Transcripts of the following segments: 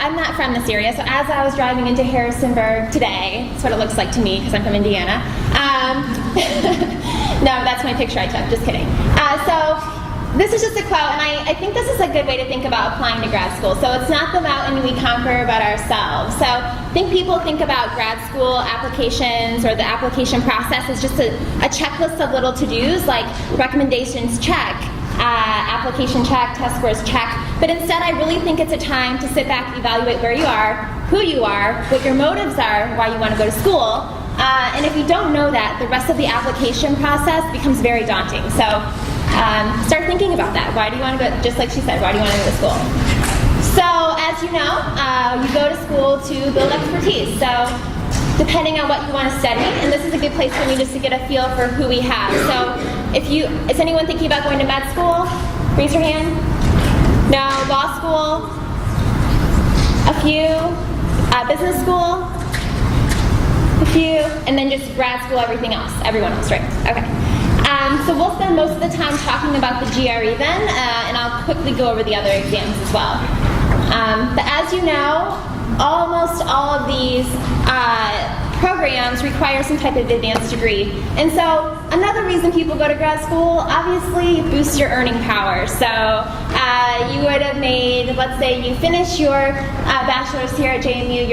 I'm not from this area, so as I was driving into Harrisonburg today, that's what it looks like to me because I'm from Indiana. No, that's my picture I took, just kidding. So this is just a quote, and I think this is a good way to think about applying to grad school. So it's not the mountain we conquer, but ourselves. So I think people think about grad school applications or the application process as just a checklist of little to-dos, like recommendations, check, application check, test scores check. But instead, I really think it's a time to sit back, evaluate where you are, who you are, what your motives are, why you want to go to school. And if you don't know that, the rest of the application process becomes very daunting. So start thinking about that. Why do you want to go, just like she said, why do you want to go to school? So as you know, you go to school to build expertise. So depending on what you want to study, and this is a good place for me just to get a feel for who we have. So is anyone thinking about going to med school? Raise your hand. No, law school? A few? Business school? A few? And then just grad school, everything else. Everyone else, right? Okay. So we'll spend most of the time talking about the GRE then, and I'll quickly go over the other exams as well. But as you know, almost all of these programs require some type of advanced degree. And so another reason people go to grad school, obviously, boosts your earning power. So you would have made, let's say you finish your bachelor's here at JMU,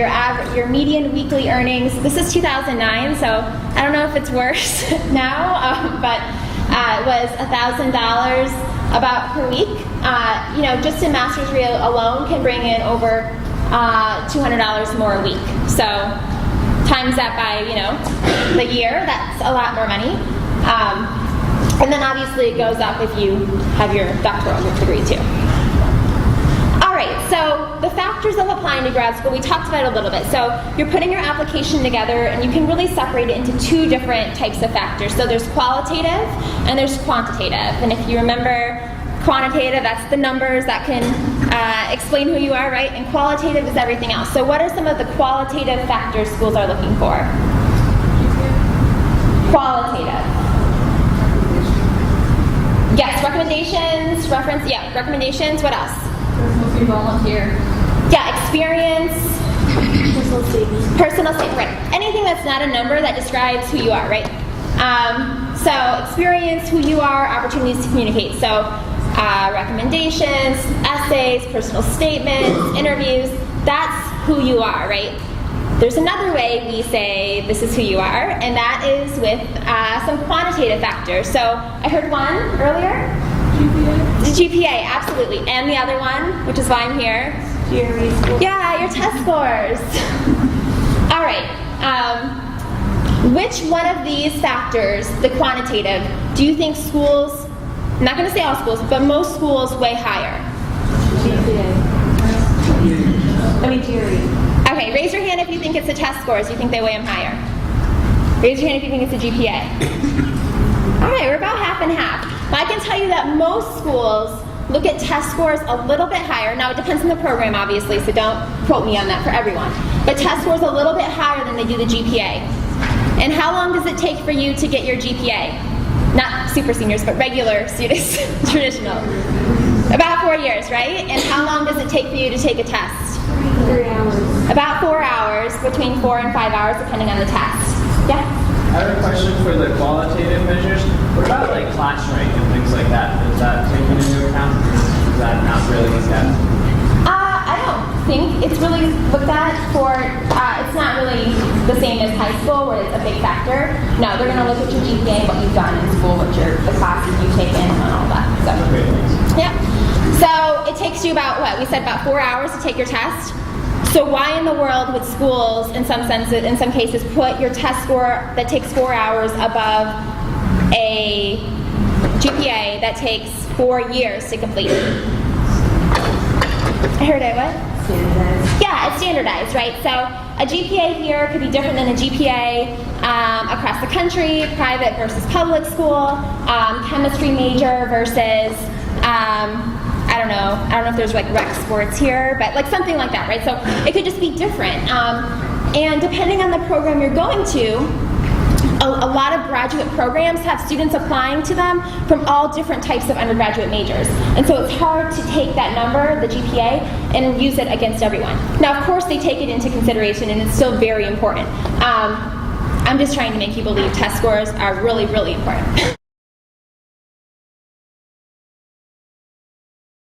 your median weekly earnings, this is 2009, so I don't know if it's worse now, but it was $1,000 about per week. Just a master's degree alone can bring in over $200 more a week. So times that by, the year, that's a lot more money. And then obviously it goes up if you have your doctoral degree too. All right, so the factors of applying to grad school, we talked about it a little bit. So you're putting your application together, and you can really separate it into two different types of factors. So there's qualitative and there's quantitative. And if you remember, quantitative, that's the numbers that can explain who you are, right? And qualitative is everything else. So what are some of the qualitative factors schools are looking for? Qualitative. Yes, recommendations, recommendations. What else? Volunteer. Yeah, experience. Personal statement. Right. Anything that's not a number that describes who you are, right? So experience, who you are, opportunities to communicate. So recommendations, essays, personal statements, interviews, that's who you are, right? There's another way we say this is who you are, and that is with some quantitative factors. So I heard one earlier. GPA. The GPA, absolutely. And the other one, which is why I'm here. Yeah, your test scores. All right. Which one of these factors, the quantitative, do you think schools, I'm not going to say all schools, but most schools weigh higher? GRE. Okay, raise your hand if you think it's the test scores. You think they weigh them higher? Raise your hand if you think it's the GPA. All right, we're about half and half. But I can tell you that most schools look at test scores a little bit higher. Now, it depends on the program, obviously, so don't quote me on that for everyone. But test scores a little bit higher than they do the GPA. And how long does it take for you to get your GPA? Not super seniors, but regular students, traditional. About 4 years, right? And how long does it take for you to take a test? 3 hours. About 4 hours, between 4 and 5 hours, depending on the test. Yeah? I have a question for the qualitative measures. What about like class rank and things like that? Is that taken into account? Is that not really looked at? I don't think it's really looked at for, it's not really the same as high school where it's a big factor. No, they're going to look at your GPA, what you've done in school, the classes you've taken, and all that. So, Okay, thanks. yeah. So it takes you about, we said about 4 hours to take your test. So why in the world would schools, in some cases, put your test score that takes 4 hours above a GPA that takes 4 years to complete? I heard it, what? Standardized. Yeah, it's standardized, right? So a GPA here could be different than a GPA across the country, private versus public school, chemistry major versus, I don't know if there's like rec sports here, but like something like that, right? So it could just be different. And depending on the program you're going to, a lot of graduate programs have students applying to them from all different types of undergraduate majors. And so it's hard to take that number, the GPA, and use it against everyone. Now, of course, they take it into consideration, and it's still very important. I'm just trying to make you believe test scores are really, really important.